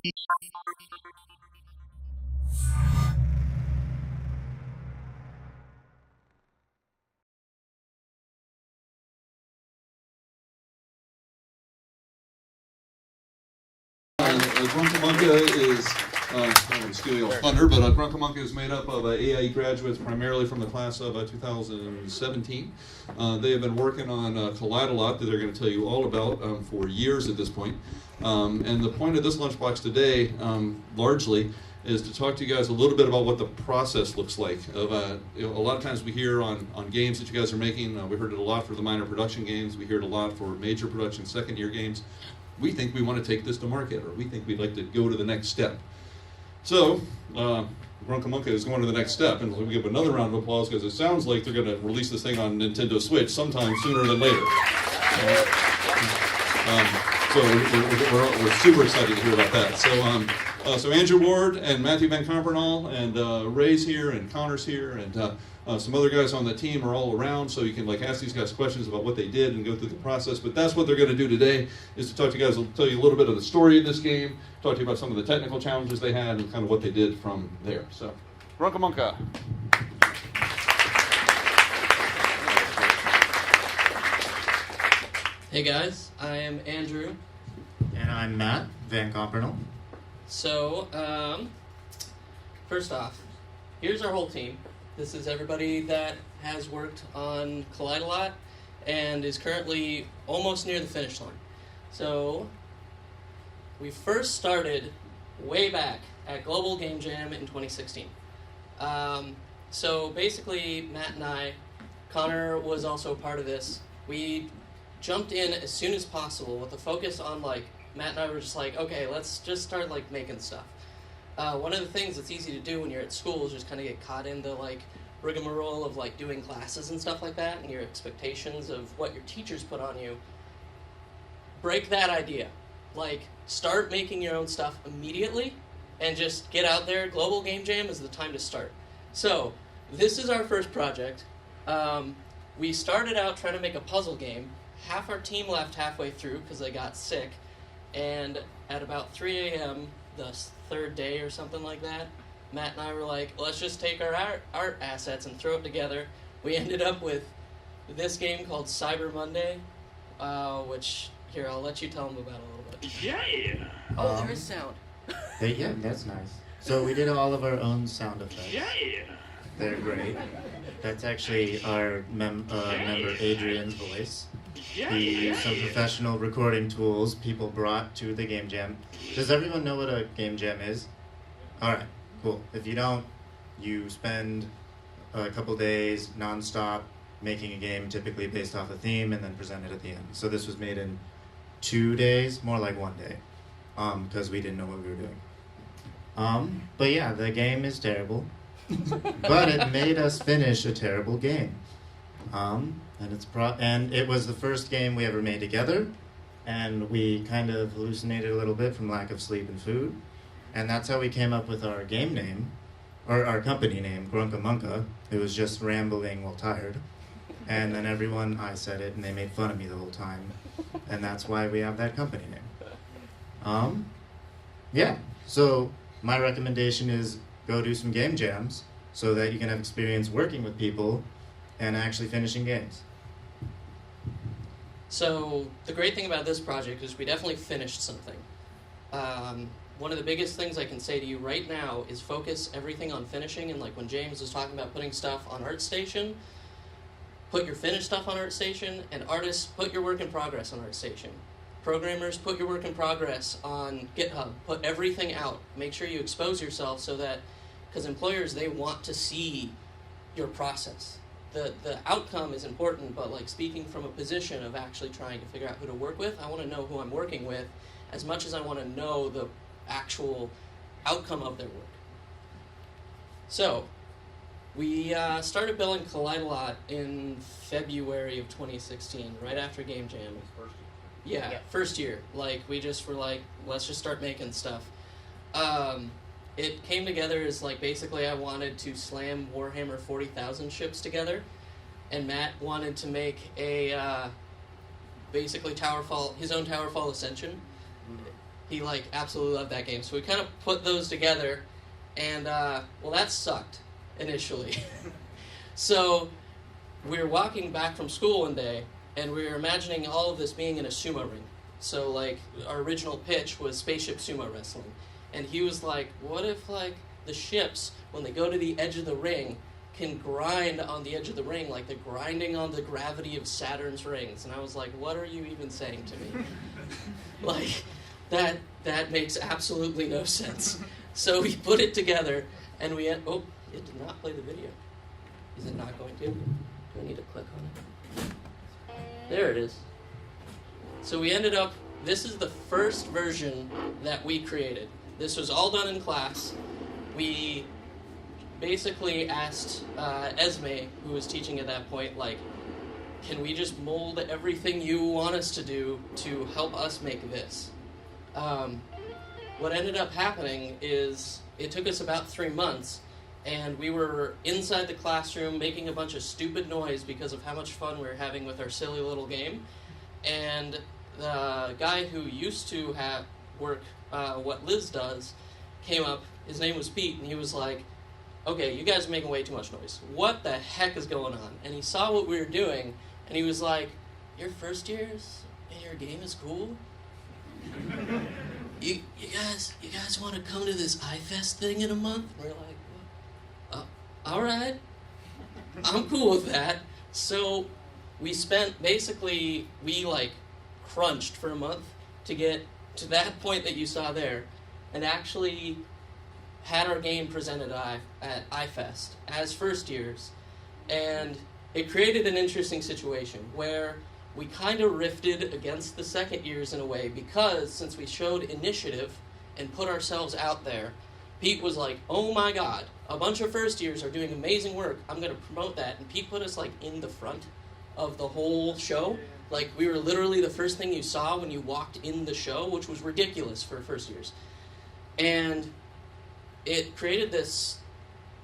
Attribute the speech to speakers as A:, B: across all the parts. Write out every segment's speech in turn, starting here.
A: Grunka Munka is, I don't want to steal your thunder, but Grunka Munka is made up of AIE graduates primarily from the class of 2017. They have been working on Collidalot that they're going to tell you all about for years at this point. And the point of this lunchbox today, largely, is to talk to you guys a little bit about what the process looks like. A lot of times we hear on games that you guys are making, we heard it a lot for the minor production games, we hear it a lot for major production second-year games. We think we want to take this to market, or we think we'd like to go to the next step. So, Grunka Munka is going to the next step, and we give another round of applause because it sounds like they're going to release this thing on Nintendo Switch sometime sooner than later. So we're super excited to hear about that. So Andrew Ward and Matthew VanCompernolle and Ray's here and Connor's here and some other guys on the team are all around, so you can ask these guys questions about what they did and go through the process. But that's what they're going to do today, is to talk to you guys, tell you a little bit of the story of this game, talk to you about some of the technical challenges they had and kind of what they did from there. So, Grunka Munka.
B: Hey guys, I am Andrew.
C: And I'm Matt VanCompernolle.
B: So, first off, here's our whole team. This is everybody that has worked on Collidalot and is currently almost near the finish line. So, we first started way back at Global Game Jam in 2016. So basically, Matt and I, Connor was also a part of this. We jumped in as soon as possible with a focus on Matt and I were just okay, let's just start making stuff. One of the things that's easy to do when you're at school is just kind of get caught in the rigmarole of doing classes and stuff like that, and your expectations of what your teachers put on you. Break that idea. Start making your own stuff immediately, and just get out there. Global Game Jam is the time to start. So, this is our first project. We started out trying to make a puzzle game. Half our team left halfway through because they got sick, and at about 3 a.m., the third day or something like that, Matt and I were let's just take our art assets and throw it together. We ended up with this game called Cyber Monday, which, here, I'll let you tell them about a little bit.
D: Yeah!
B: Oh, there is sound.
C: Yeah, that's nice. So we did all of our own sound effects.
D: Yeah!
C: They're great. That's actually our member Adrian's voice. He used some professional recording tools people brought to the Game Jam. Does everyone know what a Game Jam is? Alright, cool. If you don't, you spend a couple days non-stop making a game typically based off a theme and then present it at the end. So this was made in 2 days, more like 1 day, because we didn't know what we were doing. But yeah, the game is terrible, but it made us finish a terrible game. And it was the first game we ever made together, and we kind of hallucinated a little bit from lack of sleep and food, and that's how we came up with our game name, or our company name, Grunka Munka. It was just rambling while tired, and then I said it, and they made fun of me the whole time, and that's why we have that company name. Yeah, so my recommendation is go do some game jams so that you can have experience working with people and actually finishing games.
B: So the great thing about this project is we definitely finished something. One of the biggest things I can say to you right now is focus everything on finishing, and when James was talking about putting stuff on ArtStation, put your finished stuff on ArtStation, and artists, put your work in progress on ArtStation. Programmers, put your work in progress on GitHub. Put everything out. Make sure you expose yourself so that, because employers, they want to see your process. The outcome is important, but speaking from a position of actually trying to figure out who to work with, I want to know who I'm working with as much as I want to know the actual outcome of their work. So, we started building Collidalot in February of 2016, right after Game Jam. Yeah, first year. We just were let's just start making stuff. It came together as basically I wanted to slam Warhammer 40,000 ships together, and Matt wanted to make a basically his own Towerfall Ascension. He like absolutely loved that game. So we kind of put those together, and well, that sucked initially. So we were walking back from school one day, and we were imagining all of this being in a sumo ring. So like our original pitch was spaceship sumo wrestling, and he was like, "What if like the ships, when they go to the edge of the ring, can grind on the edge of the ring like they're grinding on the gravity of Saturn's rings?" And I was like, "What are you even saying to me?" Like, that makes absolutely no sense. So we put it together, and we it did not play the video. Is it not going to? Do I need to click on it? There it is. So we ended up, this is the first version that we created. This was all done in class. We basically asked Esme, who was teaching at that point, like, can we just mold everything you want us to do to help us make this? What ended up happening is it took us about 3 months, and we were inside the classroom making a bunch of stupid noise because of how much fun we were having with our silly little game. And the guy who used to work what Liz does came up. His name was Pete, and he was like, "Okay, you guys are making way too much noise. What the heck is going on?" And he saw what we were doing, and he was like, "You're first years, and your game is cool? You guys want to come to this iFest thing in a month?" And we're like, all right, I'm cool with that. So we crunched for a month to get to that point that you saw there, and actually had our game presented at iFest as first years. And it created an interesting situation where we kind of rifted against the second years in a way, because since we showed initiative and put ourselves out there, Pete was like, "Oh my God, a bunch of first years are doing amazing work. I'm going to promote that." And Pete put us like in the front of the whole show. Like, we were literally the first thing you saw when you walked in the show, which was ridiculous for first years. And it created this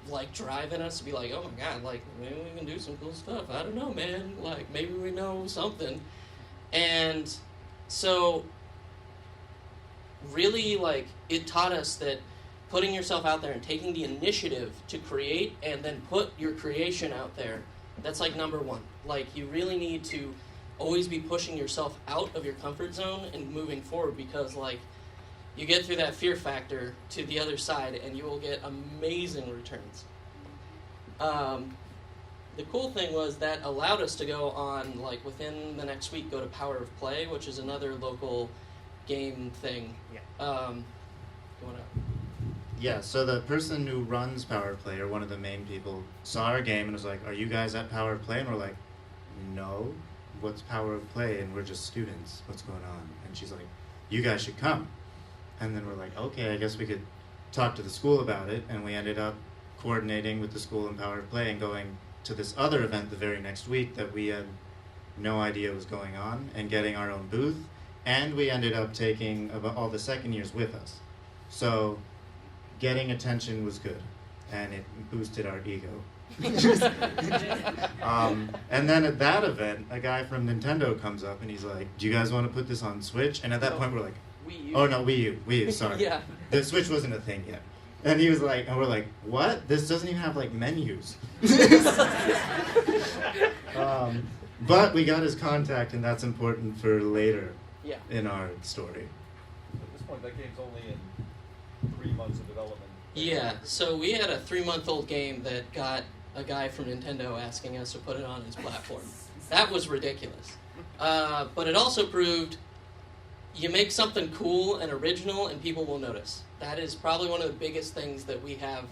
B: like drive in us to be like, "Oh my God, like maybe we can do some cool stuff. I don't know, man. Like maybe we know something." And so really, like, it taught us that putting yourself out there and taking the initiative to create and then put your creation out there, that's like number one. Like, you really need to always be pushing yourself out of your comfort zone and moving forward, because like you get through that fear factor to the other side and you will get amazing returns. The cool thing was that allowed us to go on, like, within the next week, go to Power of Play, which is another local game thing.
C: Yeah. Yeah, so the person who runs Power Play, or one of the main people, saw our game and was like, "Are you guys at Power Play?" And we're like, "No, what's Power of Play? And we're just students. What's going on?" And she's like, "You guys should come." And then we're like, okay, I guess we could talk to the school about it. And we ended up coordinating with the school and Power of Play and going to this other event the very next week that we had no idea was going on, and getting our own booth. And we ended up taking all the second years with us. So getting attention was good, and it boosted our ego. And then at that event, a guy from Nintendo comes up and he's like, "Do you guys want to put this on Switch?" And at that point we're like,
B: Wii U.
C: "Oh no, Wii U, sorry."
B: Yeah.
C: The Switch wasn't a thing yet. And he was like, and we're like, "What? This doesn't even have like menus." But we got his contact, and that's important for later in our story.
D: At this point, that game's only in 3 months of development.
B: Yeah, so we had a 3-month-old game that got a guy from Nintendo asking us to put it on his platform. That was ridiculous. But it also proved you make something cool and original and people will notice. That is probably one of the biggest things that we have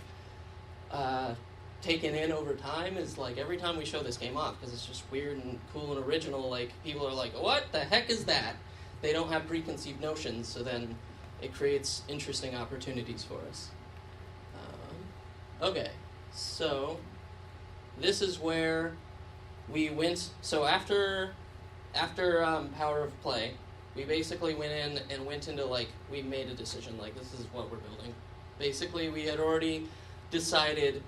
B: taken in over time, is like every time we show this game off, because it's just weird and cool and original, like people are like, "What the heck is that?" They don't have preconceived notions, so then it creates interesting opportunities for us. Okay, so this is where we went. So after Power of Play, we basically went into like, we made a decision, like, this is what we're building. Basically, we had already decided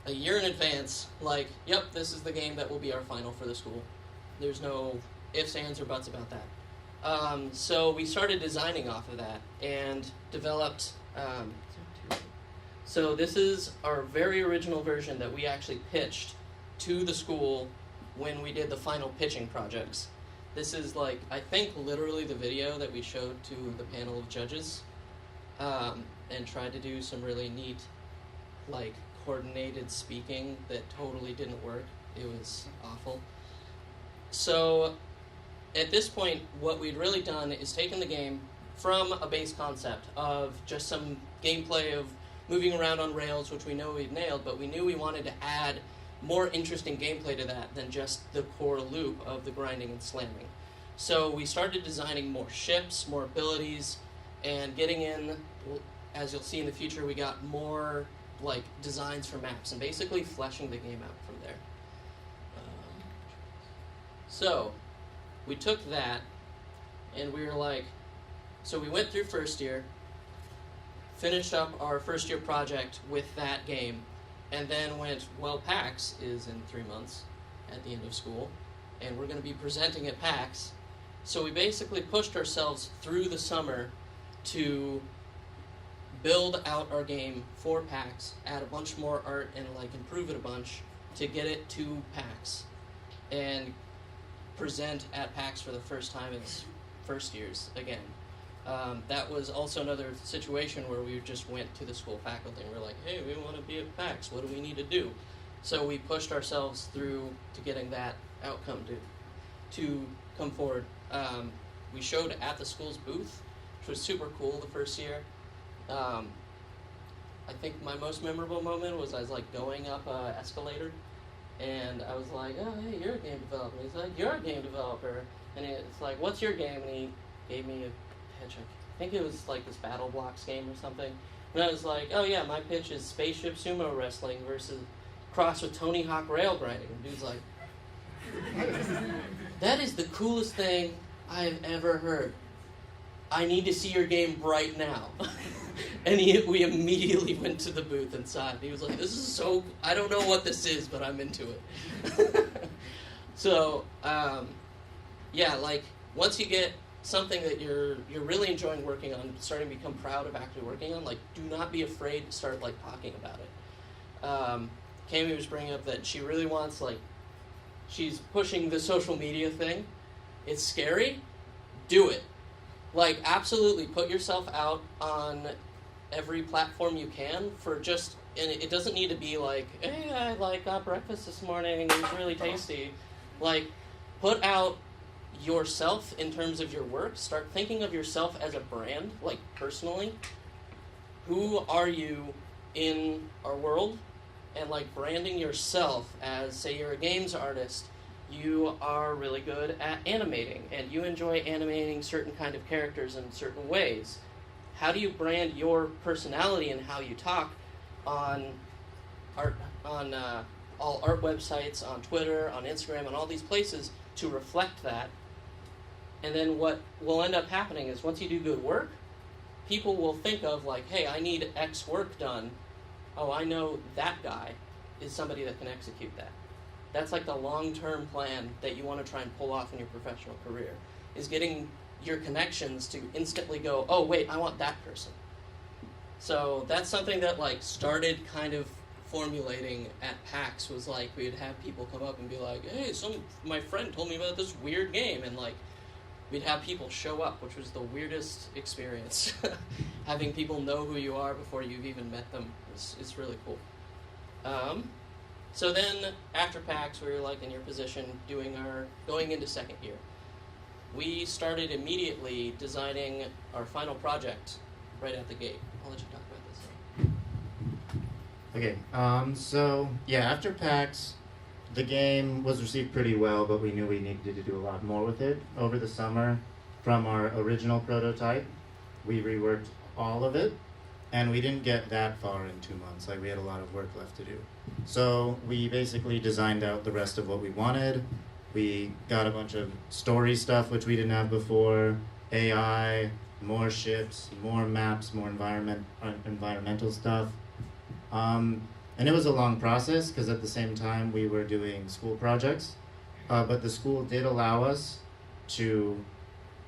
B: a year in advance, like, yep, this is the game that will be our final for the school. There's no ifs, ands, or buts about that. So we started designing off of that and developed. So this is our very original version that we actually pitched to the school when we did the final pitching projects. This is like, I think, literally the video that we showed to the panel of judges, and tried to do some really neat, like, coordinated speaking that totally didn't work. It was awful. So at this point, what we'd really done is taken the game from a base concept of just some gameplay of moving around on rails, which we know we'd nailed, but we knew we wanted to add more interesting gameplay to that than just the core loop of the grinding and slamming. So we started designing more ships, more abilities, and getting in, as you'll see in the future, we got more like designs for maps and basically fleshing the game out from there. So we took that and we were like, so we went through first year, finished up our first year project with that game, and then went, well, PAX is in 3 months at the end of school, and we're going to be presenting at PAX. So we basically pushed ourselves through the summer to build out our game for PAX, add a bunch more art, and like improve it a bunch to get it to PAX, and present at PAX for the first time as first years again. That was also another situation where we just went to the school faculty and we're like, hey, we want to be at PAX, what do we need to do? So we pushed ourselves through to getting that outcome to come forward. We showed at the school's booth, which was super cool the first year. I think my most memorable moment was I was like going up an escalator, and I was like, oh, hey, you're a game developer. He's like, you're a game developer. And it's like, what's your game? And he gave me a pitch. I think it was like this Battle Blocks game or something. And I was like, oh yeah, my pitch is spaceship sumo wrestling versus cross with Tony Hawk rail grinding. And dude's like, that is the coolest thing I've ever heard. I need to see your game right now. And we immediately went to the booth and saw it. He was like, this is so, I don't know what this is, but I'm into it. So, yeah, like, once you get something that you're really enjoying working on, starting to become proud of actually working on, like, do not be afraid to start, like, talking about it. Cami was bringing up that she really wants, like, she's pushing the social media thing. It's scary. Do it. Like, absolutely put yourself out on every platform you can for just, and it doesn't need to be like, hey, I like got breakfast this morning, it was really tasty. Like, put out yourself in terms of your work. Start thinking of yourself as a brand, like personally. Who are you in our world? And like branding yourself as, say you're a games artist, you are really good at animating, and you enjoy animating certain kind of characters in certain ways. How do you brand your personality and how you talk on art, on all art websites, on Twitter, on Instagram, on all these places to reflect that? And then what will end up happening is once you do good work, people will think of like, hey, I need X work done. Oh, I know that guy is somebody that can execute that. That's like the long-term plan that you want to try and pull off in your professional career, is getting your connections to instantly go, oh, wait, I want that person. So that's something that like started kind of formulating at PAX, was like we'd have people come up and be like, hey, my friend told me about this weird game, and like we'd have people show up, which was the weirdest experience. Having people know who you are before you've even met them is really cool. So then, after PAX, we were like in your position going into second year. We started immediately designing our final project right at the gate. I'll let you talk about this.
C: Okay, so yeah, after PAX, the game was received pretty well, but we knew we needed to do a lot more with it. Over the summer, from our original prototype, we reworked all of it, and we didn't get that far in 2 months. Like, we had a lot of work left to do. So we basically designed out the rest of what we wanted. We got a bunch of story stuff, which we didn't have before, AI, more ships, more maps, more environmental stuff. And it was a long process, because at the same time we were doing school projects. But the school did allow us to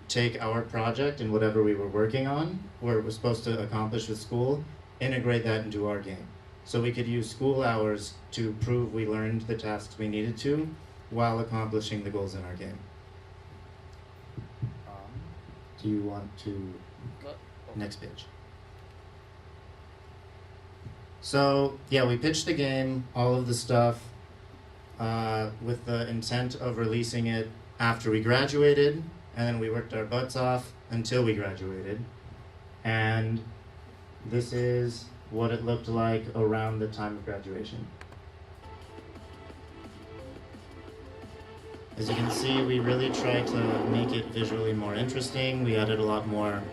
C: take our project and whatever we were working on, what we're supposed to accomplish with school, integrate that into our game. So we could use school hours to prove we learned the tasks we needed to while accomplishing the goals in our game. Do you want to... Next page. So, yeah, we pitched the game, all of the stuff, with the intent of releasing it after we graduated, and then we worked our butts off until we graduated. And this is what it looked like around the time of graduation. As you can see, we really tried to make it visually more interesting. We added a lot more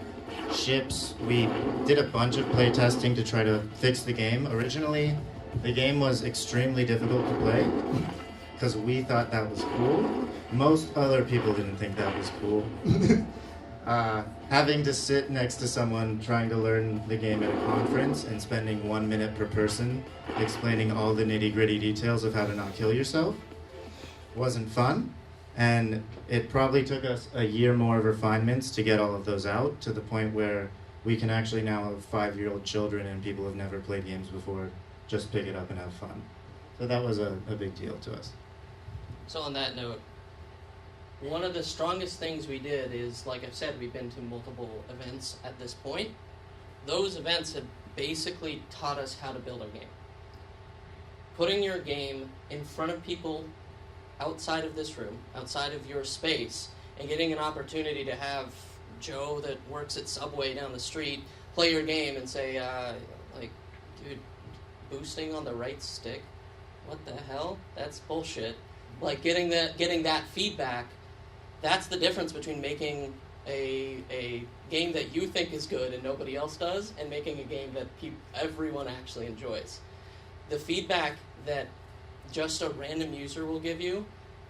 C: ships. We did a bunch of play testing to try to fix the game. Originally, the game was extremely difficult to play because we thought that was cool. Most other people didn't think that was cool. Having to sit next to someone trying to learn the game at a conference and spending 1 minute per person explaining all the nitty-gritty details of how to not kill yourself wasn't fun. And it probably took us a year more of refinements to get all of those out to the point where we can actually now have 5-year-old children and people who have never played games before just pick it up and have fun. So that was a big deal to us.
B: So on that note, one of the strongest things we did is, like I've said, we've been to multiple events at this point. Those events have basically taught us how to build our game. Putting your game in front of people outside of this room, outside of your space, and getting an opportunity to have Joe that works at Subway down the street play your game and say, like, dude, boosting on the right stick? What the hell? That's bullshit. Like, getting that feedback, that's the difference between making a game that you think is good and nobody else does, and making a game that everyone actually enjoys. The feedback that just a random user will give you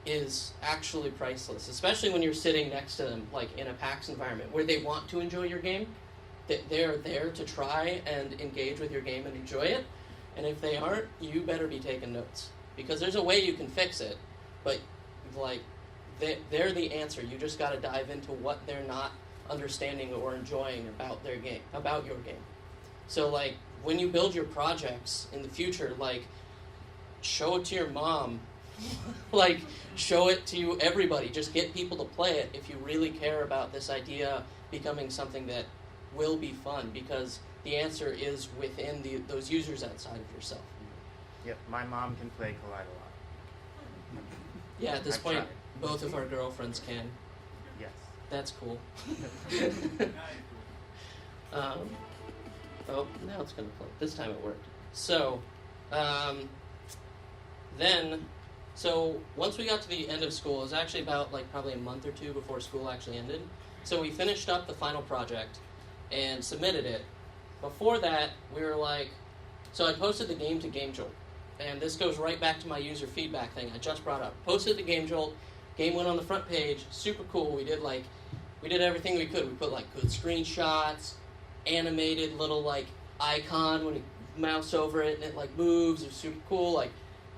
B: is actually priceless, especially when you're sitting next to them, like in a PAX environment where they want to enjoy your game. They're there to try and engage with your game and enjoy it. And if they aren't, you better be taking notes, because there's a way you can fix it, but like they're the answer. You just got to dive into what they're not understanding or enjoying about their game, about your game. So like when you build your projects in the future, like show it to your mom, like show it to everybody. Just get people to play it if you really care about this idea becoming something that will be fun, because the answer is within those users outside of yourself.
C: Yep, my mom can play Collidalot.
B: Yeah, at this
C: I've
B: point,
C: tried.
B: both of our girlfriends can.
C: Yes.
B: That's cool. Oh, now it's going to play. This time it worked. So, so once we got to the end of school, it was actually about like probably a month or two before school actually ended. So we finished up the final project and submitted it. Before that, we were like, so I posted the game to Game Jolt. And this goes right back to my user feedback thing I just brought up. Posted to Game Jolt. Game went on the front page. Super cool. We did everything we could. We put like good screenshots, animated little like icon when you mouse over it and it like moves. It was super cool. Like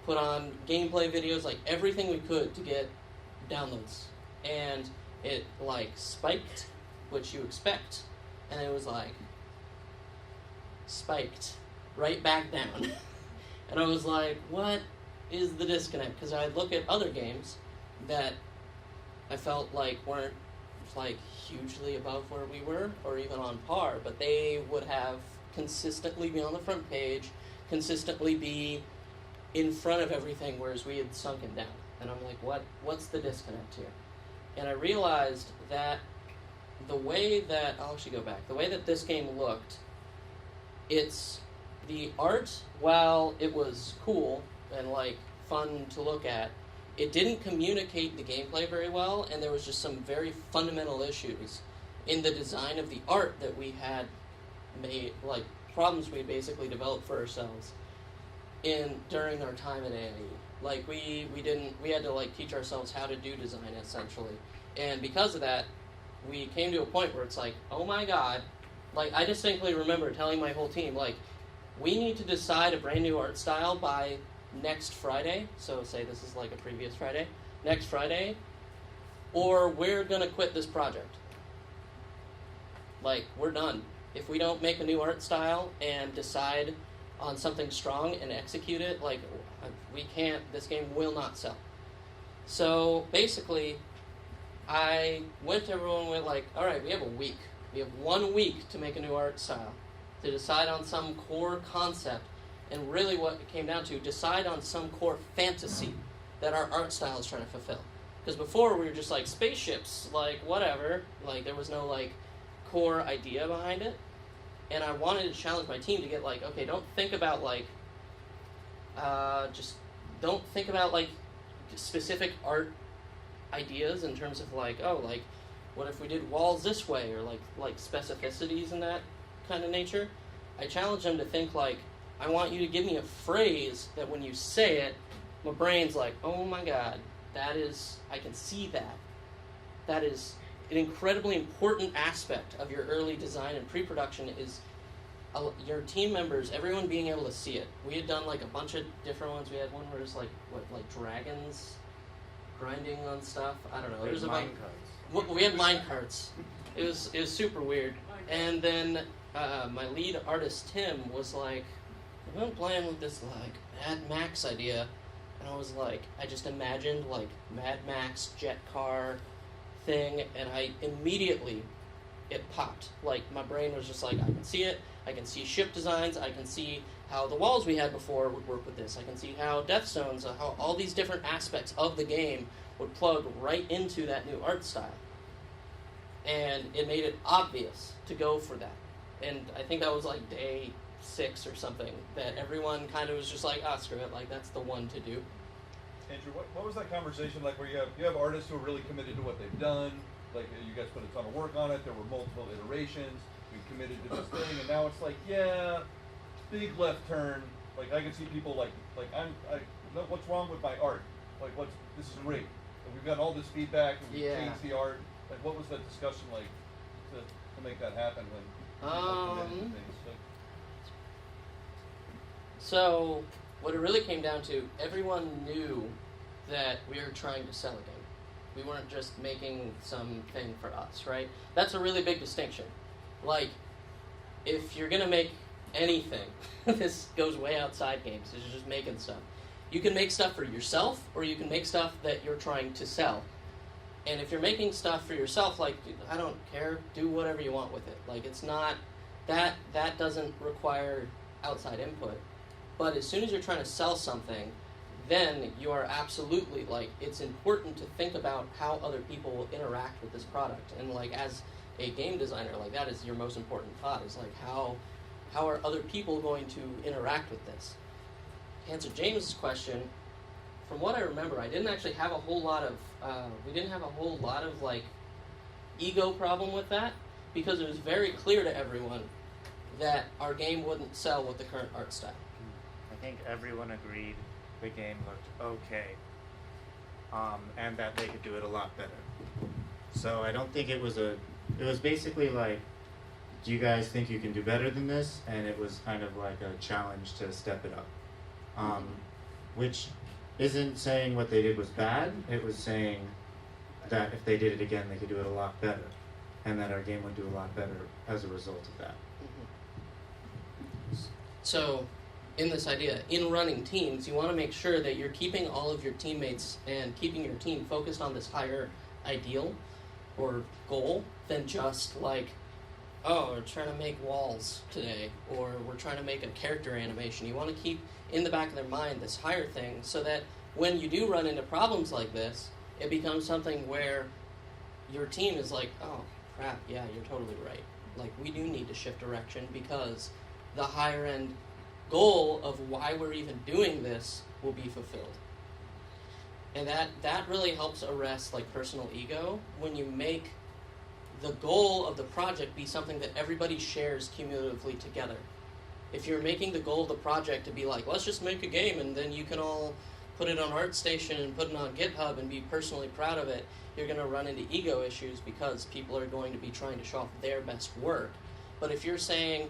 B: put on gameplay videos, like everything we could to get downloads. And it like spiked, which you expect. And it was like spiked right back down. And I was like, what is the disconnect? Because I'd look at other games that I felt like weren't like hugely above where we were or even on par, but they would have consistently be on the front page, consistently be in front of everything, whereas we had sunken down. And I'm like, what's the disconnect here? And I realized that the way that this game looked, it's the art, while it was cool and like fun to look at, it didn't communicate the gameplay very well, and there was just some very fundamental issues in the design of the art that we had made, like problems we basically developed for ourselves during our time at AIE. Like we had to like teach ourselves how to do design essentially. And because of that, we came to a point where it's like, oh my god, like I distinctly remember telling my whole team, like, we need to decide a brand new art style by next Friday. So say this is like a previous Friday. Next Friday. Or we're going to quit this project. Like, we're done. If we don't make a new art style and decide on something strong and execute it, like, we can't, this game will not sell. So basically, I went to everyone and went like, all right, we have a week. We have 1 week to make a new art style, to decide on some core concept, and really what it came down to, decide on some core fantasy that our art style is trying to fulfill. Because before we were just like spaceships, like whatever, like there was no like core idea behind it. And I wanted to challenge my team to get like, okay, don't think about like, just don't think about like specific art ideas in terms of like, oh, like what if we did walls this way, or like specificities and that kind of nature. I challenge them to think like, I want you to give me a phrase that when you say it, my brain's like, oh my god, that is, I can see that. That is an incredibly important aspect of your early design and pre-production is your team members, everyone being able to see it. We had done like a bunch of different ones. We had one where it was like, like dragons grinding on stuff. I don't know. It was about mine carts. We had mine carts. It was super weird. And then my lead artist Tim was like, I've been playing with this like Mad Max idea, and I was like, I just imagined like Mad Max jet car thing, and I immediately, it popped. Like my brain was just like, I can see it. I can see ship designs. I can see how the walls we had before would work with this. I can see how Death Stones, how all these different aspects of the game would plug right into that new art style. And it made it obvious to go for that. And I think that was like day 6 or something, that everyone kind of was just like, screw it, like that's the one to do.
D: Andrew, what was that conversation like where you have artists who are really committed to what they've done, like you guys put a ton of work on it, there were multiple iterations, we committed to this thing, and now it's like, yeah, big left turn, like I can see people like what's wrong with my art? Like this is great. Like, we've got all this feedback and we've changed the art. Like what was that discussion like to make that happen when things? Like,
B: so what it really came down to, everyone knew that we were trying to sell a game. We weren't just making something for us, right? That's a really big distinction. Like, if you're going to make anything, this goes way outside games, it's just making stuff. You can make stuff for yourself, or you can make stuff that you're trying to sell. And if you're making stuff for yourself, like, I don't care, do whatever you want with it. Like, it's not, that doesn't require outside input. But as soon as you're trying to sell something, then you are absolutely, like, it's important to think about how other people will interact with this product. And, like, as a game designer, like, that is your most important thought, is, like, how are other people going to interact with this? To answer James's question, from what I remember, I didn't actually have a whole lot of, we didn't have a whole lot of, like, ego problem with that, because it was very clear to everyone that our game wouldn't sell with the current art style.
C: I think everyone agreed the game looked okay, and that they could do it a lot better. So I don't think it was basically like, do you guys think you can do better than this? And it was kind of like a challenge to step it up, which isn't saying what they did was bad. It was saying that if they did it again, they could do it a lot better, and that our game would do a lot better as a result of that.
B: So, in this idea, in running teams, you want to make sure that you're keeping all of your teammates and keeping your team focused on this higher ideal or goal than just like, oh, we're trying to make walls today, or we're trying to make a character animation. You want to keep in the back of their mind this higher thing, so that when you do run into problems like this, it becomes something where your team is like, oh, crap, yeah, you're totally right. Like, we do need to shift direction because the higher end goal of why we're even doing this will be fulfilled. And that really helps arrest like personal ego when you make the goal of the project be something that everybody shares cumulatively together. If you're making the goal of the project to be like, let's just make a game and then you can all put it on ArtStation and put it on GitHub and be personally proud of it, you're going to run into ego issues because people are going to be trying to show off their best work. But if you're saying,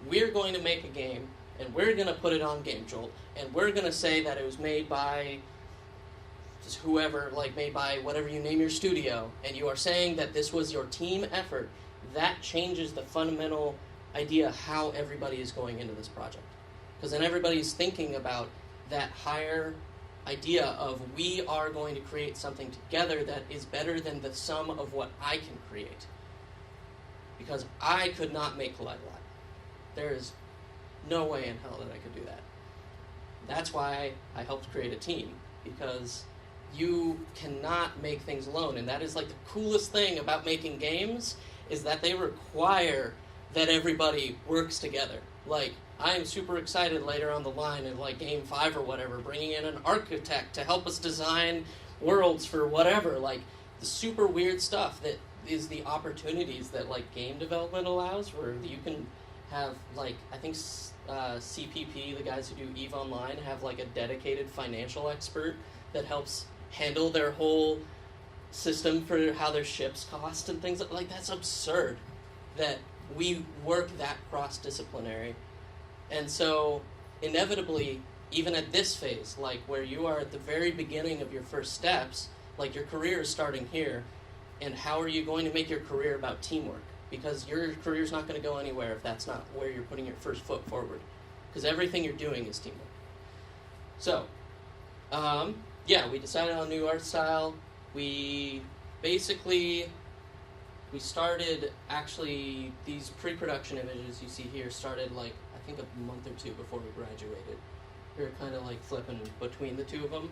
B: we're going to make a game and we're going to put it on GameJolt and we're going to say that it was made by just whoever, like made by whatever you name your studio, and you are saying that this was your team effort, that changes the fundamental idea how everybody is going into this project. Because then everybody's thinking about that higher idea of we are going to create something together that is better than the sum of what I can create. Because I could not make Collidalot. There is no way in hell that I could do that. That's why I helped create a team, because you cannot make things alone, and that is like the coolest thing about making games, is that they require that everybody works together. Like, I am super excited later on the line in like game 5 or whatever, bringing in an architect to help us design worlds for whatever, like the super weird stuff that is the opportunities that like game development allows, where you can have like, I think CPP, the guys who do EVE Online, have like a dedicated financial expert that helps handle their whole system for how their ships cost and things like that's absurd that we work that cross-disciplinary. And so inevitably, even at this phase, like where you are at the very beginning of your first steps, like your career is starting here, and how are you going to make your career about teamwork? Because your career's not going to go anywhere if that's not where you're putting your first foot forward. Because everything you're doing is teamwork. So, yeah, we decided on a new art style. We started, actually, these pre-production images you see here started like, I think a month or two before we graduated. We were kind of like flipping between the two of them.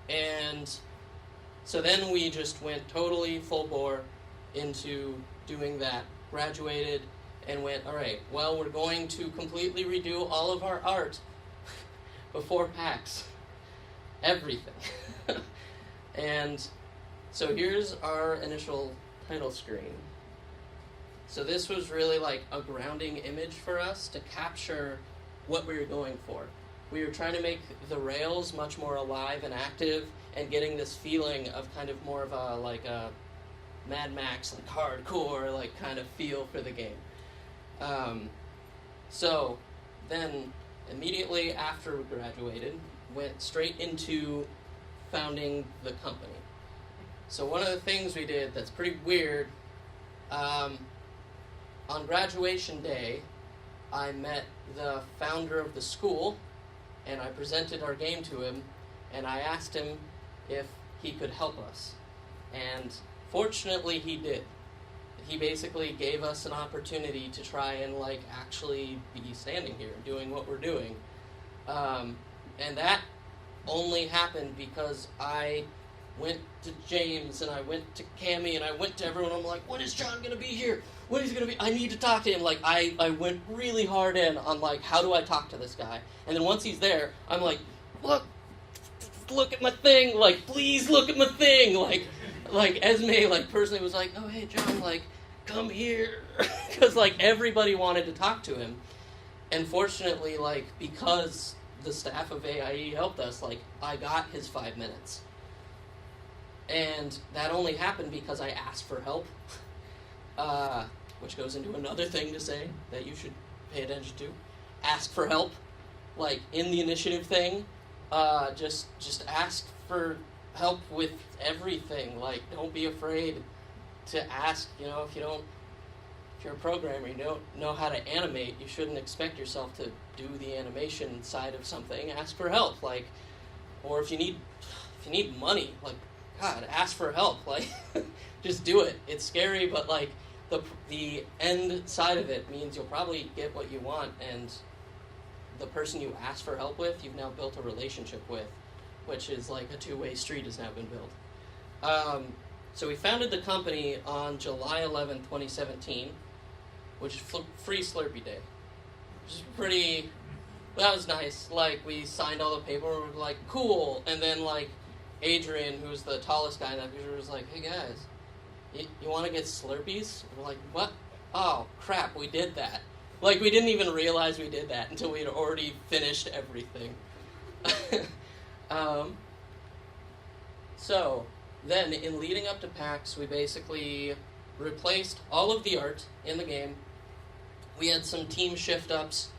B: And so then we just went totally full bore into doing that, graduated, and went, all right, well, we're going to completely redo all of our art before PAX. Everything. And so here's our initial title screen. So this was really like a grounding image for us to capture what we were going for. We were trying to make the rails much more alive and active, and getting this feeling of kind of more of a like a Mad Max, like hardcore, like kind of feel for the game. So then immediately after we graduated, went straight into founding the company. So one of the things we did that's pretty weird, on graduation day, I met the founder of the school, and I presented our game to him, and I asked him if he could help us. And fortunately he did. He basically gave us an opportunity to try and like actually be standing here doing what we're doing. And that only happened because I went to James and I went to Cammie and I went to everyone. I'm like, when is John going to be here? When is he going to be? I need to talk to him. Like, I went really hard in on like, how do I talk to this guy? And then once he's there, I'm like, look at my thing. Like, please look at my thing. Like Esme, like, personally was like, oh, hey, John, like, come here. Because, like, everybody wanted to talk to him. And fortunately, like, because the staff of AIE helped us, like, I got his 5 minutes. And that only happened because I asked for help. Which goes into another thing to say that you should pay attention to. Ask for help. Like, in the initiative thing, just ask for help with everything. Like, don't be afraid to ask. You know, if you're a programmer, you don't know how to animate, you shouldn't expect yourself to do the animation side of something. Ask for help. Like, or if you need money, like, God, ask for help. Like, just do it. It's scary, but like the end side of it means you'll probably get what you want, and the person you ask for help with, you've now built a relationship with, which is like a two-way street has now been built. So we founded the company on July 11, 2017, which is free Slurpee Day. Which is pretty, that was nice. Like, we signed all the paperwork, like, cool. And then, like, Adrian, who's the tallest guy in that picture, was like, hey, guys, you want to get Slurpees? And we're like, what? Oh, crap, we did that. Like, we didn't even realize we did that until we had already finished everything. So, then, in leading up to PAX, we basically replaced all of the art in the game. We had some team shift-ups.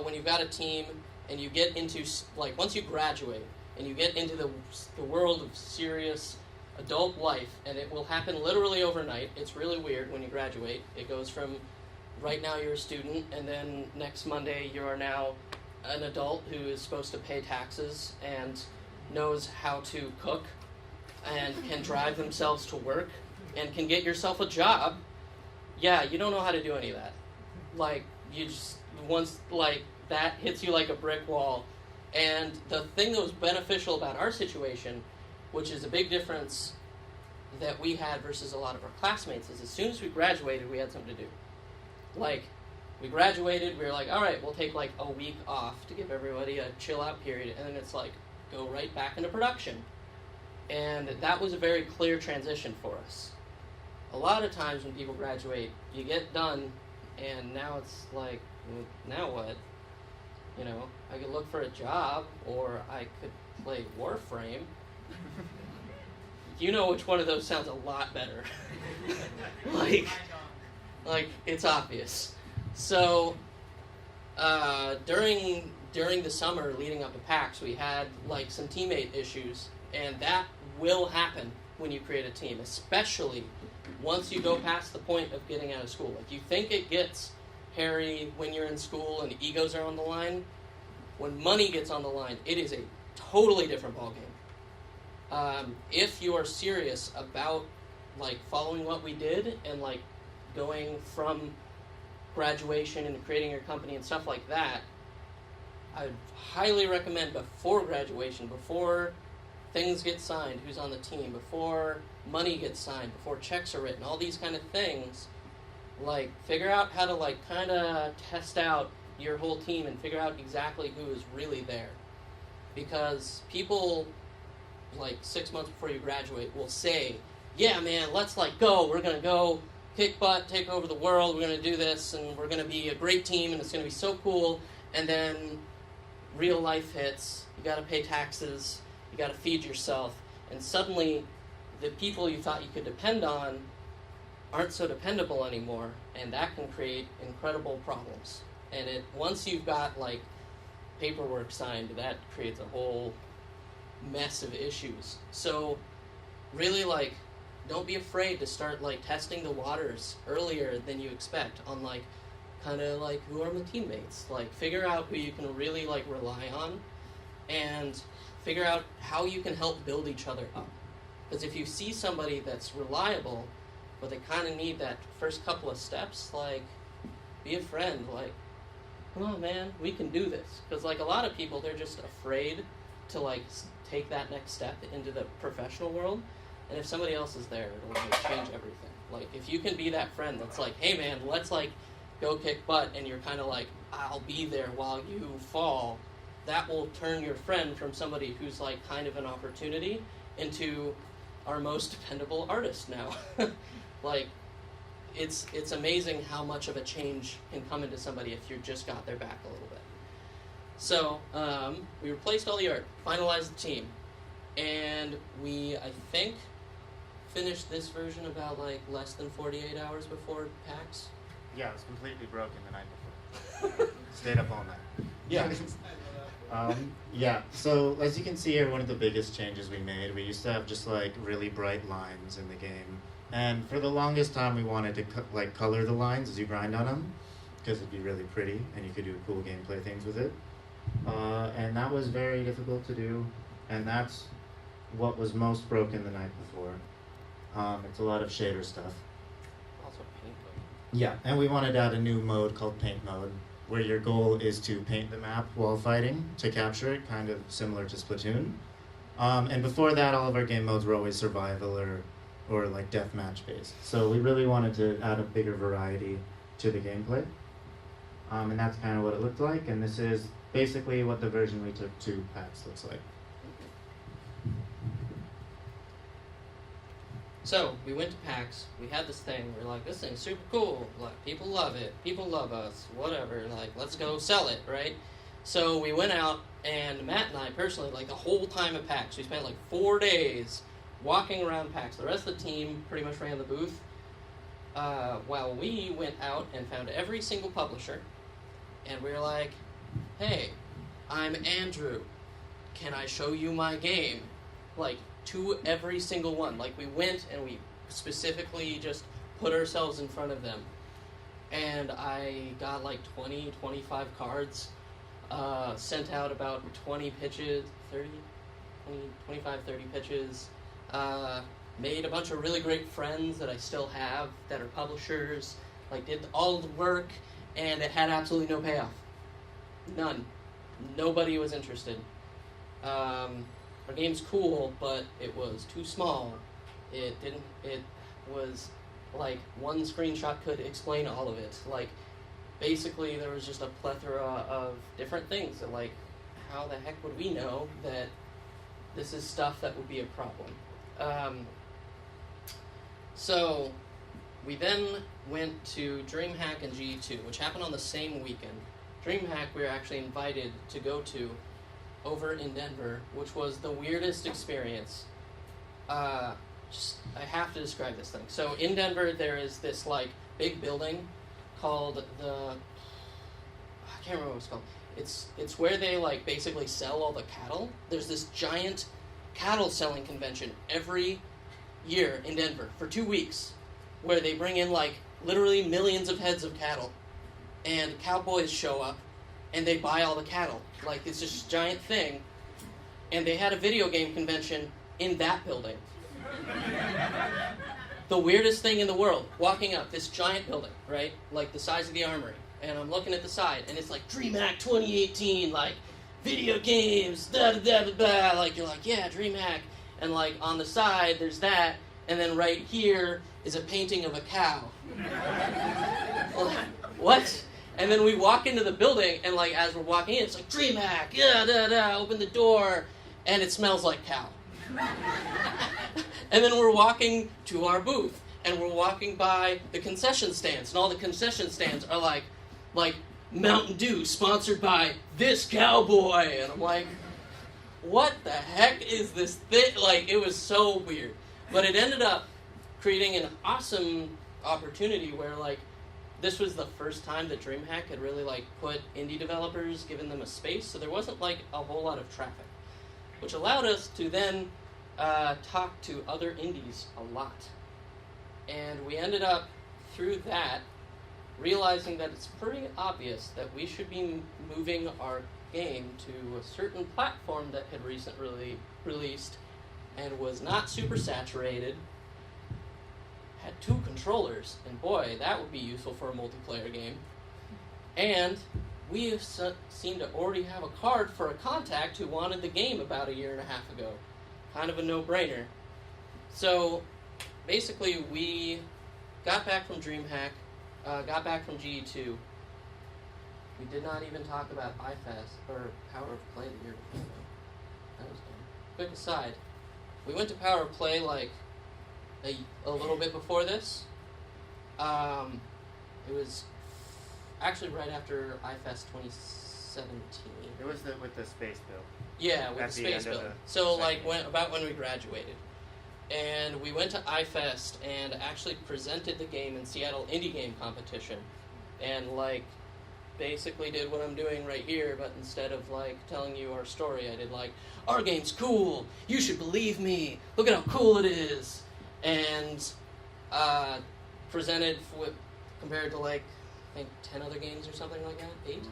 B: When you've got a team and you get into, like, once you graduate and you get into the world of serious adult life, and it will happen literally overnight. It's really weird when you graduate. It goes from right now you're a student, and then next Monday you are now an adult who is supposed to pay taxes and knows how to cook and can drive themselves to work and can get yourself a job. Yeah, you don't know how to do any of that. Like, you just, once, like, that hits you like a brick wall. And the thing that was beneficial about our situation, which is a big difference that we had versus a lot of our classmates, is as soon as we graduated, we had something to do. Like, we graduated, we were like, all right, we'll take like a week off to give everybody a chill out period, and then it's like, go right back into production. And that was a very clear transition for us. A lot of times when people graduate, you get done, and now it's like, well, now what? You know, I could look for a job, or I could play Warframe. You know which one of those sounds a lot better. like it's obvious. So during the summer leading up to PAX, we had like some teammate issues, and that will happen when you create a team, especially once you go past the point of getting out of school. Like, you think it gets hairy when you're in school and egos are on the line. When money gets on the line, it is a totally different ballgame. If you are serious about like following what we did and like going from graduation and creating your company and stuff like that, I would highly recommend before graduation, before things get signed, who's on the team, before money gets signed, before checks are written, all these kind of things, like, figure out how to like kind of test out your whole team and figure out exactly who is really there. Because people, like 6 months before you graduate, will say, yeah, man, let's like go, we're going to go kick butt, take over the world, we're going to do this, and we're going to be a great team, and it's going to be so cool. And then real life hits, you got to pay taxes, you got to feed yourself, and suddenly the people you thought you could depend on aren't so dependable anymore, and that can create incredible problems. And once you've got like paperwork signed, that creates a whole mess of issues. So really, like, don't be afraid to start like testing the waters earlier than you expect on like kind of like, who are my teammates? Like, figure out who you can really like rely on, and figure out how you can help build each other up. Because if you see somebody that's reliable, but they kind of need that first couple of steps, like, be a friend. Like, come on, man, we can do this. Because like a lot of people, they're just afraid to like take that next step into the professional world. And if somebody else is there, it'll like change everything. Like, if you can be that friend that's like, hey man, let's like go kick butt, and you're kind of like, I'll be there while you fall, that will turn your friend from somebody who's like kind of an opportunity into our most dependable artist now. Like, it's amazing how much of a change can come into somebody if you just got their back a little bit. So we replaced all the art, finalized the team, and we, I think, finished this version about like less than 48 hours before PAX.
C: Yeah, it was completely broken the night before. Stayed up all night. Yeah. Yeah, so as you can see here, one of the biggest changes we made, we used to have just like really bright lines in the game. And for the longest time, we wanted to like color the lines as you grind on them, because it'd be really pretty and you could do cool gameplay things with it. And that was very difficult to do, and that's what was most broken the night before. It's a lot of shader stuff.
B: Also paint mode.
C: Yeah, and we wanted to add a new mode called paint mode, where your goal is to paint the map while fighting to capture it, kind of similar to Splatoon. And before that, all of our game modes were always survival or like deathmatch based. So we really wanted to add a bigger variety to the gameplay. And that's kind of what it looked like, and this is basically what the version we took to PAX looks like.
B: So we went to PAX, we had this thing, we were like, this thing's super cool, like, people love it, people love us, whatever, like, let's go sell it, right? So we went out, and Matt and I personally, like, the whole time at PAX, we spent like 4 days walking around PAX. The rest of the team pretty much ran the booth, while we went out and found every single publisher, and we were like, hey, I'm Andrew, can I show you my game? Like, to every single one. Like, we went and we specifically just put ourselves in front of them. And I got like 20, 25 cards, sent out about 20 pitches, 30, 20, 25, 30 pitches, made a bunch of really great friends that I still have that are publishers, like did all the work, and it had absolutely no payoff. None. Nobody was interested. Our game's cool, but it was too small. It was like one screenshot could explain all of it. Like, basically there was just a plethora of different things that, like, how the heck would we know that this is stuff that would be a problem? So we then went to DreamHack and GE2, which happened on the same weekend. DreamHack we were actually invited to go to over in Denver, which was the weirdest experience. I have to describe this thing. So in Denver, there is this like big building called I can't remember what it's called. It's where they like basically sell all the cattle. There's this giant cattle selling convention every year in Denver for 2 weeks, where they bring in like literally millions of heads of cattle, and cowboys show up and they buy all the cattle. Like, it's just a giant thing. And they had a video game convention in that building. The weirdest thing in the world, walking up this giant building, right? Like the size of the Armory. And I'm looking at the side, and it's like DreamHack 2018, like video games, da da da da da. Like, you're like, yeah, DreamHack. And like on the side, there's that, and then right here is a painting of a cow. What? And then we walk into the building, and like as we're walking in, it's like DreamHack, yeah, da da. Open the door, and it smells like cow. And then we're walking to our booth, and we're walking by the concession stands, and all the concession stands are like Mountain Dew, sponsored by this cowboy, and I'm like, what the heck is this thing? Like, it was so weird. But it ended up creating an awesome opportunity where, like, this was the first time that DreamHack had really, like, put indie developers, given them a space, so there wasn't, like, a whole lot of traffic, which allowed us to then talk to other indies a lot. And we ended up, through that, realizing that it's pretty obvious that we should be moving our game to a certain platform that had recently released and was not super saturated, had 2 controllers, and boy, that would be useful for a multiplayer game. And we seemed to already have a card for a contact who wanted the game about 1.5 years ago. Kind of a no-brainer. So basically we got back from DreamHack, got back from GE2. We did not even talk about iFest or Power of Play the year before. That was dumb. Quick aside, we went to Power of Play like a little bit before this. It was actually right after iFest 2017.
C: It was with the space bill.
B: Yeah, with
C: At
B: the
C: the
B: space
C: end of
B: bill.
C: the
B: So like
C: second
B: about when we graduated. And we went to iFest and actually presented the game in Seattle Indie Game Competition. And like basically did what I'm doing right here, but instead of like telling you our story, I did like, our game's cool, you should believe me, look at how cool it is. And presented compared to like, I think 10 other games or something like that, 8.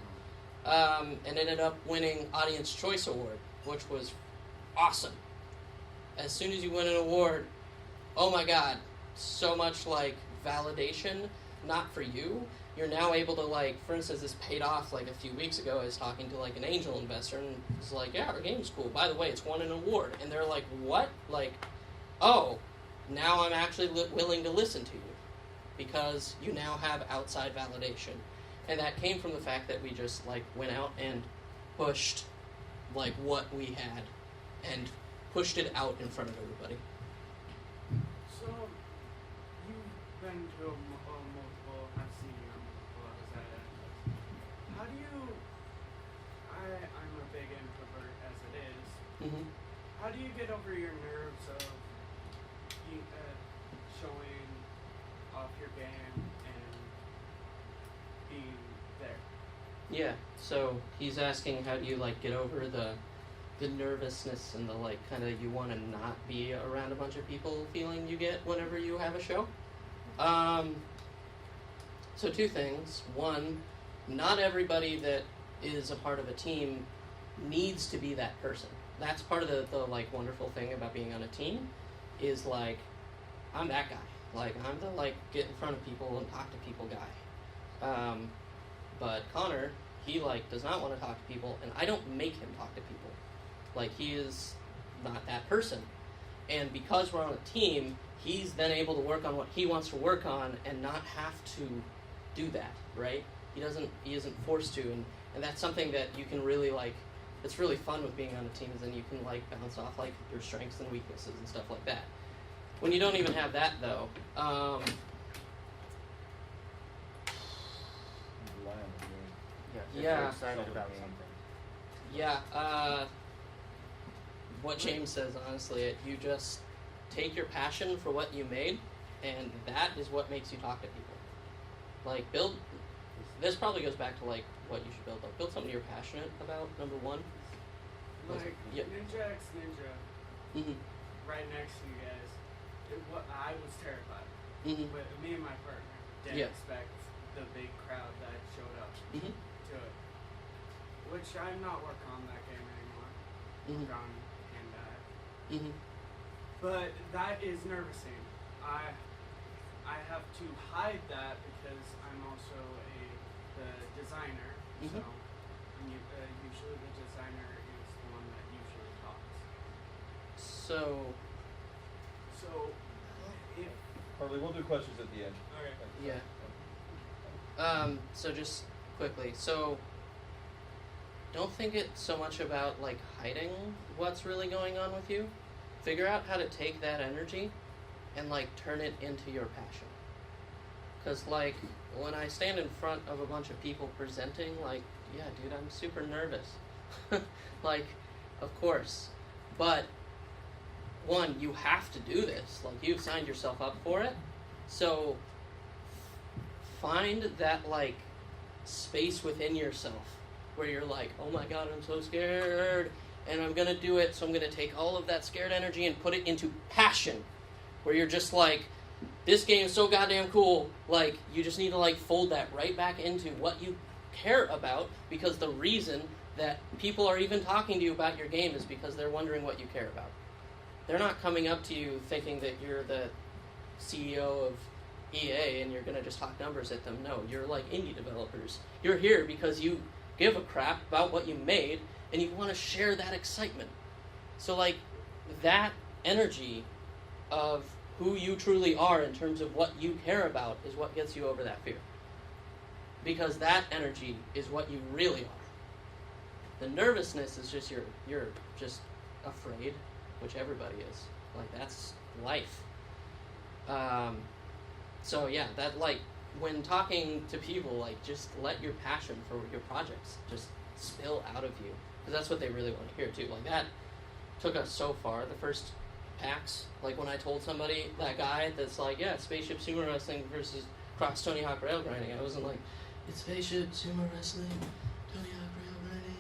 B: And ended up winning Audience Choice Award, which was awesome. As soon as you win an award, oh my god, so much like validation, not for you. You're now able to like, for instance, this paid off like a few weeks ago. I was talking to like an angel investor and was like, yeah, our game's cool. By the way, it's won an award. And they're like, what? Like, oh, now I'm actually willing to listen to you because you now have outside validation. And that came from the fact that we just like went out and pushed like what we had and pushed it out in front of everybody.
E: So, you've been to multiple, I've seen you on multiple outside. How do you, I'm a big introvert as it is,
B: Mm-hmm.
E: how do you get over your nerves of showing off your game and being there?
B: Yeah, so he's asking how do you like get over the the nervousness and the like kind of you want to not be around a bunch of people feeling you get whenever you have a show. So two things. One, not everybody that is a part of a team needs to be that person. That's part of the like wonderful thing about being on a team is like I'm that guy. Like I'm the like get in front of people and talk to people guy. But Connor, he like does not want to talk to people, and I don't make him talk to people. Like he is not that person. And because we're on a team, he's then able to work on what he wants to work on and not have to do that, right? He isn't forced to, and that's something that you can really like. It's really fun with being on a team, is then you can like bounce off like your strengths and weaknesses and stuff like that. When you don't even have that though, yeah.
C: Excited about something.
B: Yeah, what James says, honestly, you just take your passion for what you made, and that is what makes you talk to people. Like, this probably goes back to, like, what you should build. Like, build something you're passionate about, number one.
E: Like,
B: Yep.
E: Ninja X Ninja,
B: Mm-hmm.
E: right next to you guys, I was terrified.
B: Mm-hmm.
E: But me and my partner didn't
B: Yeah.
E: expect the big crowd that showed up
B: Mm-hmm.
E: to it. Which I'm not working on that game anymore.
B: Mm-hmm.
E: Gone and
B: Mm-hmm.
E: But that is nervousing. I have to hide that because I'm also the designer.
B: Mhm.
E: So usually the designer is the one that usually talks.
B: So,
E: If
D: Harley, we'll do questions at the end.
E: okay.
B: yeah. So just quickly, so don't think it so much about like hiding what's really going on with you. Figure out how to take that energy and like turn it into your passion. Cause like when I stand in front of a bunch of people presenting, like, yeah, dude, I'm super nervous. Like, of course. But one, you have to do this. Like you've signed yourself up for it. So find that like space within yourself where you're like, oh my god, I'm so scared and I'm gonna do it, so I'm gonna take all of that scared energy and put it into passion, where you're just like, this game is so goddamn cool, like you just need to like fold that right back into what you care about, because the reason that people are even talking to you about your game is because they're wondering what you care about. They're not coming up to you thinking that you're the CEO of EA and you're going to just talk numbers at them. No, you're like indie developers. You're here because you give a crap about what you made and you want to share that excitement. So like that energy of who you truly are in terms of what you care about is what gets you over that fear. Because that energy is what you really are. The nervousness is just you're just afraid, which everybody is. Like that's life. So yeah, that like when talking to people, like just let your passion for your projects just spill out of you, because that's what they really want to hear too. Like that took us so far. The first PAX, like when I told somebody, that guy that's like, yeah, spaceship sumo wrestling versus cross Tony Hawk rail grinding, I wasn't like, it's spaceship sumo wrestling, Tony Hawk rail grinding.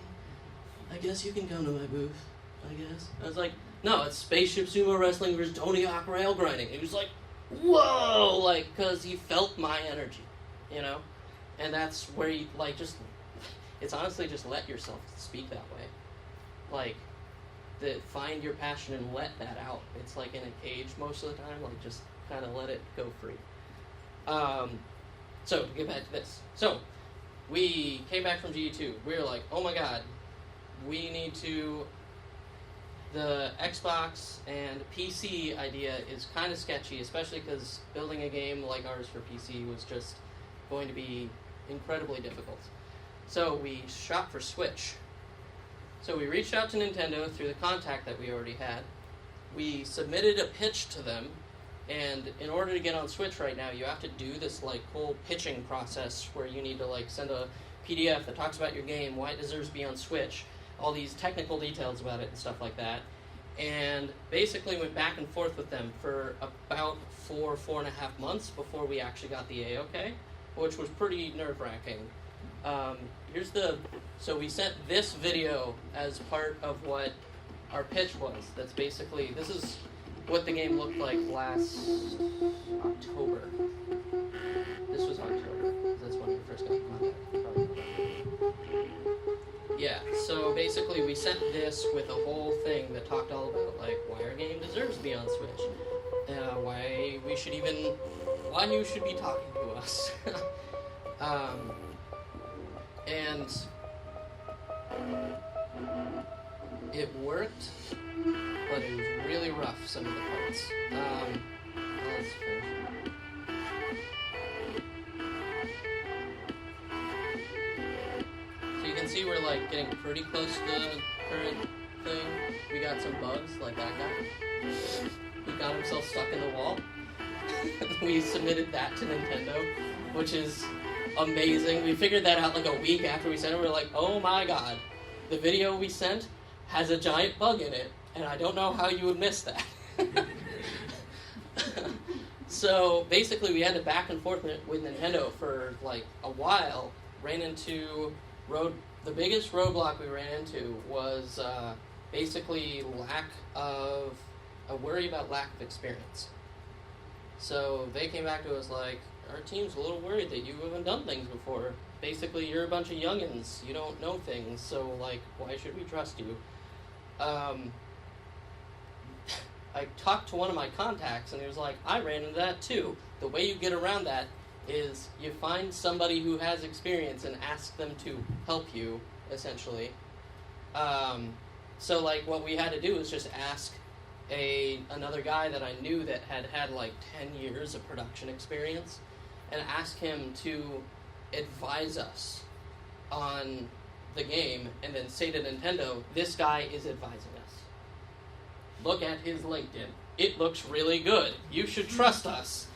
B: I guess you can come to my booth. I guess I was like, no, it's spaceship sumo wrestling versus Tony Hawk rail grinding. He was like, whoa, like, because he felt my energy, you know? And that's where you, like, just, it's honestly just let yourself speak that way. Like, find your passion and let that out. It's like in a cage most of the time, like, just kind of let it go free. So, to get back to this. So, we came back from GE2. We were like, oh my god, we need to... The Xbox and PC idea is kind of sketchy, especially because building a game like ours for PC was just going to be incredibly difficult. So we shot for Switch. So we reached out to Nintendo through the contact that we already had. We submitted a pitch to them, and in order to get on Switch right now, you have to do this like whole pitching process where you need to like send a PDF that talks about your game, why it deserves to be on Switch, all these technical details about it and stuff like that. And basically went back and forth with them for about 4.5 months before we actually got the A-OK, which was pretty nerve-wracking. So we sent this video as part of what our pitch was. That's basically, this is what the game looked like last October. This was October. That's when we first got in contact. Yeah, so basically we sent this with a whole thing that talked all about, like, why our game deserves to be on Switch. Why you should be talking to us. And it worked, but it was really rough, some of the parts. Let's finish. So you can see we're like getting pretty close to the current thing. We got some bugs, like that guy. He got himself stuck in the wall. We submitted that to Nintendo, which is amazing. We figured that out like a week after we sent it. We were like, oh my god, the video we sent has a giant bug in it, and I don't know how you would miss that. So basically we had to back and forth with Nintendo for like a while. Ran into the biggest roadblock we ran into was basically a worry about lack of experience. So they came back to us like, our team's a little worried that you haven't done things before. Basically, you're a bunch of youngins. You don't know things, so, like, why should we trust you? I talked to one of my contacts, and he was like, I ran into that too. The way you get around that is you find somebody who has experience and ask them to help you, essentially. So, like, what we had to do was just ask another guy that I knew that had like 10 years of production experience, and ask him to advise us on the game, and then say to Nintendo, this guy is advising us. Look at his LinkedIn. It looks really good. You should trust us.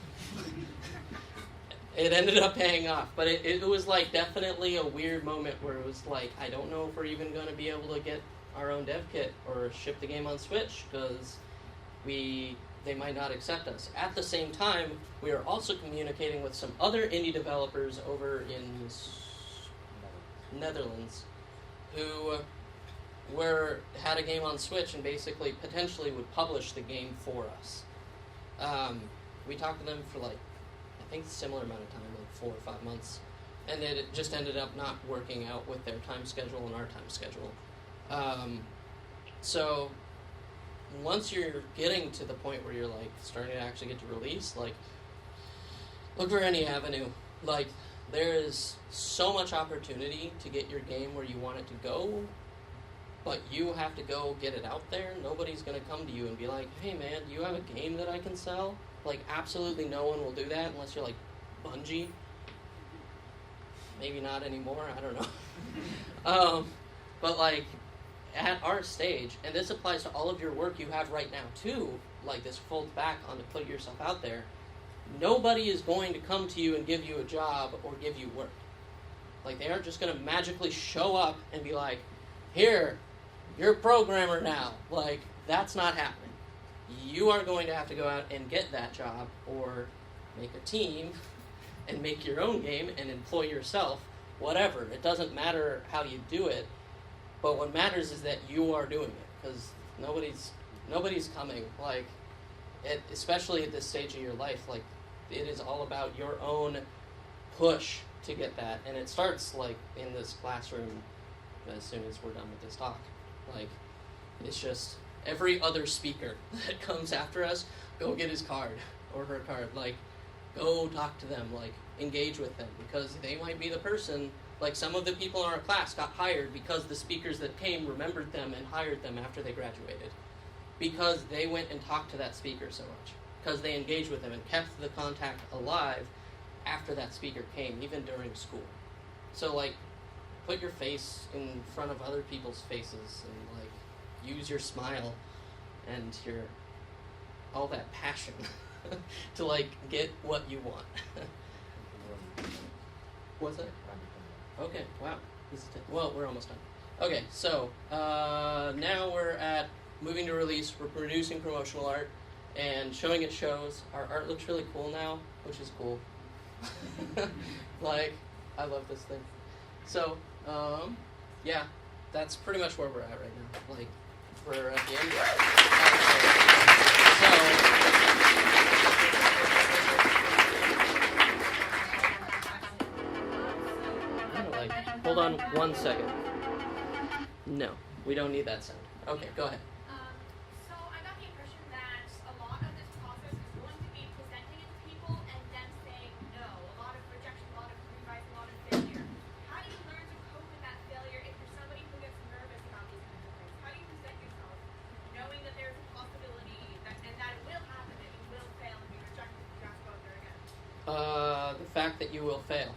B: It ended up paying off, but it was like definitely a weird moment where it was like, I don't know if we're even going to be able to get our own dev kit or ship the game on Switch, because they might not accept us. At the same time, we are also communicating with some other indie developers over in Netherlands who had a game on Switch and basically potentially would publish the game for us. We talked to them for like, I think a similar amount of time, like 4 or 5 months, and it just ended up not working out with their time schedule and our time schedule. So once you're getting to the point where you're like starting to actually get to release, like, look for any avenue. Like, there is so much opportunity to get your game where you want it to go, but you have to go get it out there. Nobody's going to come to you and be like, hey man, do you have a game that I can sell? Like, absolutely no one will do that unless you're like Bungie. Maybe not anymore, I don't know. But like, at our stage, and this applies to all of your work you have right now too, like this folds back onto put yourself out there, nobody is going to come to you and give you a job or give you work. Like, they aren't just going to magically show up and be like, here, you're a programmer now. Like, that's not happening. You are going to have to go out and get that job, or make a team and make your own game and employ yourself, whatever. It doesn't matter how you do it, but what matters is that you are doing it, because nobody's coming. Like, especially at this stage of your life, like, it is all about your own push to get that, and it starts like in this classroom as soon as we're done with this talk. Like, it's just every other speaker that comes after us, go get his card or her card. Like, go talk to them, like, engage with them, because they might be the person. Like, some of the people in our class got hired because the speakers that came remembered them and hired them after they graduated, because they went and talked to that speaker so much, because they engaged with them and kept the contact alive after that speaker came, even during school. So, like, put your face in front of other people's faces, and like, use your smile and your all that passion to like get what you want. What's that? Okay, wow. Well, we're almost done. Okay, so now we're at moving to release. We're producing promotional art and showing at shows. Our art looks really cool now, which is cool. Like, I love this thing. So Yeah, that's pretty much where we're at right now. Like, we're at the end. Hold on 1 second. No, we don't need that sound. Okay, go ahead.
F: So I got the impression that a lot of this process is going to be presenting it to people and then saying no. A lot of rejection, a lot of revise, a lot of failure. How do you learn to cope with that failure if you're somebody who gets nervous about these kinds of things? How do you present yourself knowing that there's a possibility and that it will happen and you will fail and be rejected if you have to go out there again?
B: The fact that you will fail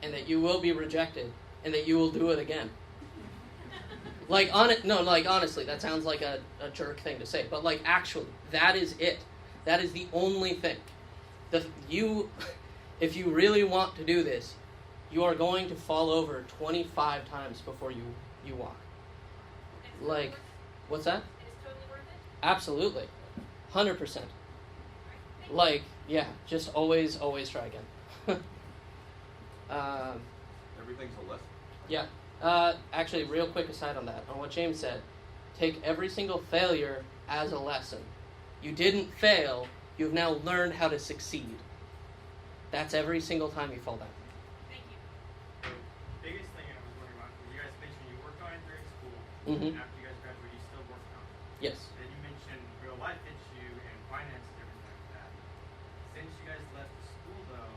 B: and that you will be rejected and that you will do it again. Honestly, that sounds like a jerk thing to say, but actually, that is it. That is the only thing. If you really want to do this, you are going to fall over 25 times before you walk. What's that?
F: It is totally worth it?
B: Absolutely. 100%. Just always try again.
D: Everything's a lesson.
B: Yeah. Actually, real quick aside on that, on what James said, take every single failure as a lesson. You didn't fail, you've now learned how to succeed. That's every single time you fall down.
F: Thank you.
E: The biggest thing I was wondering about, you guys mentioned you worked on it during school,
B: Mhm.
E: and after you guys graduated, you still worked on it.
B: Yes.
E: Then you mentioned real life hits you and finance and everything like that. Since you guys left school though,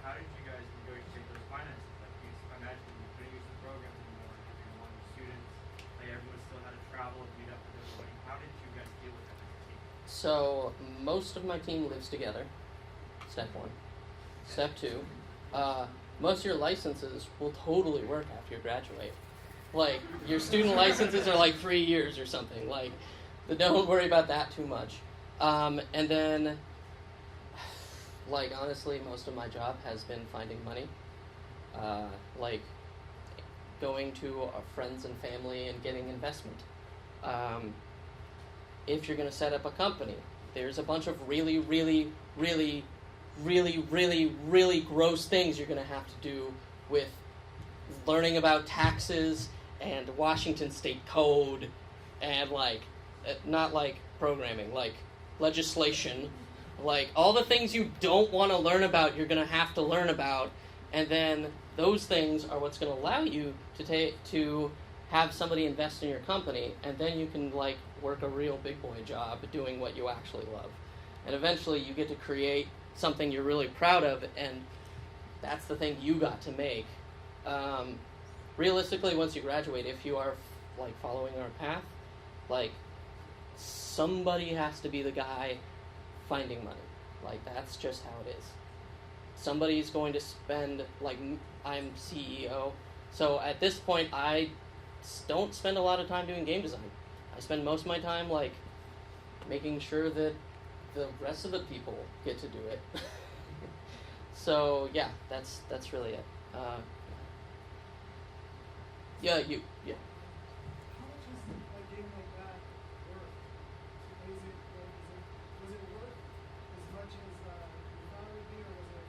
E: how did you guys negotiate those finances? Like, you imagine you couldn't use the programs anymore, having a lot of students, everyone still had to travel and meet up with everybody. How did you guys deal with that as a team?
B: So, most of my team lives together. Step 1. Step 2, most of your licenses will totally work after you graduate. Your student licenses are 3 years or something. But don't worry about that too much. And then, honestly, most of my job has been finding money. Going to our friends and family and getting investment. If you're going to set up a company, there's a bunch of really, really, really, really, really, really gross things you're going to have to do with learning about taxes and Washington State Code and not programming, legislation, all the things you don't want to learn about, you're going to have to learn about, and then those things are what's going to allow you to have somebody invest in your company, and then you can work a real big boy job doing what you actually love, and eventually you get to create something you're really proud of, and that's the thing you got to make. Realistically, once you graduate, if you are following our path, somebody has to be the guy finding money. That's just how it is. Somebody's going to spend, I'm CEO, so at this point I don't spend a lot of time doing game design. I spend most of my time making sure that the rest of the people get to do it. So yeah, that's really it. Yeah.
G: How much is a game like that worth? Was it worth as much as you thought it would be, or was it?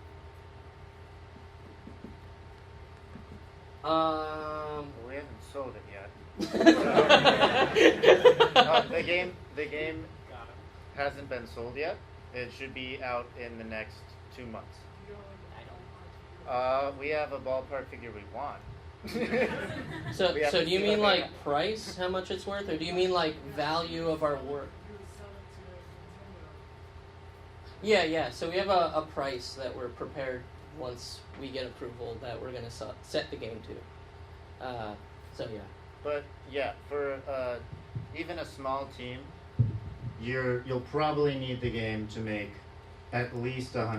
C: We haven't sold it yet. The game hasn't been sold yet. It should be out in the next 2 months. We have a ballpark figure we want.
B: So do you mean price, how much it's worth, or do you mean value of our work? Yeah. So we have a price that we're prepared once we get approval that we're gonna set the game to. So yeah.
C: But yeah, for even a small team, you'll probably need the game to make at least $100.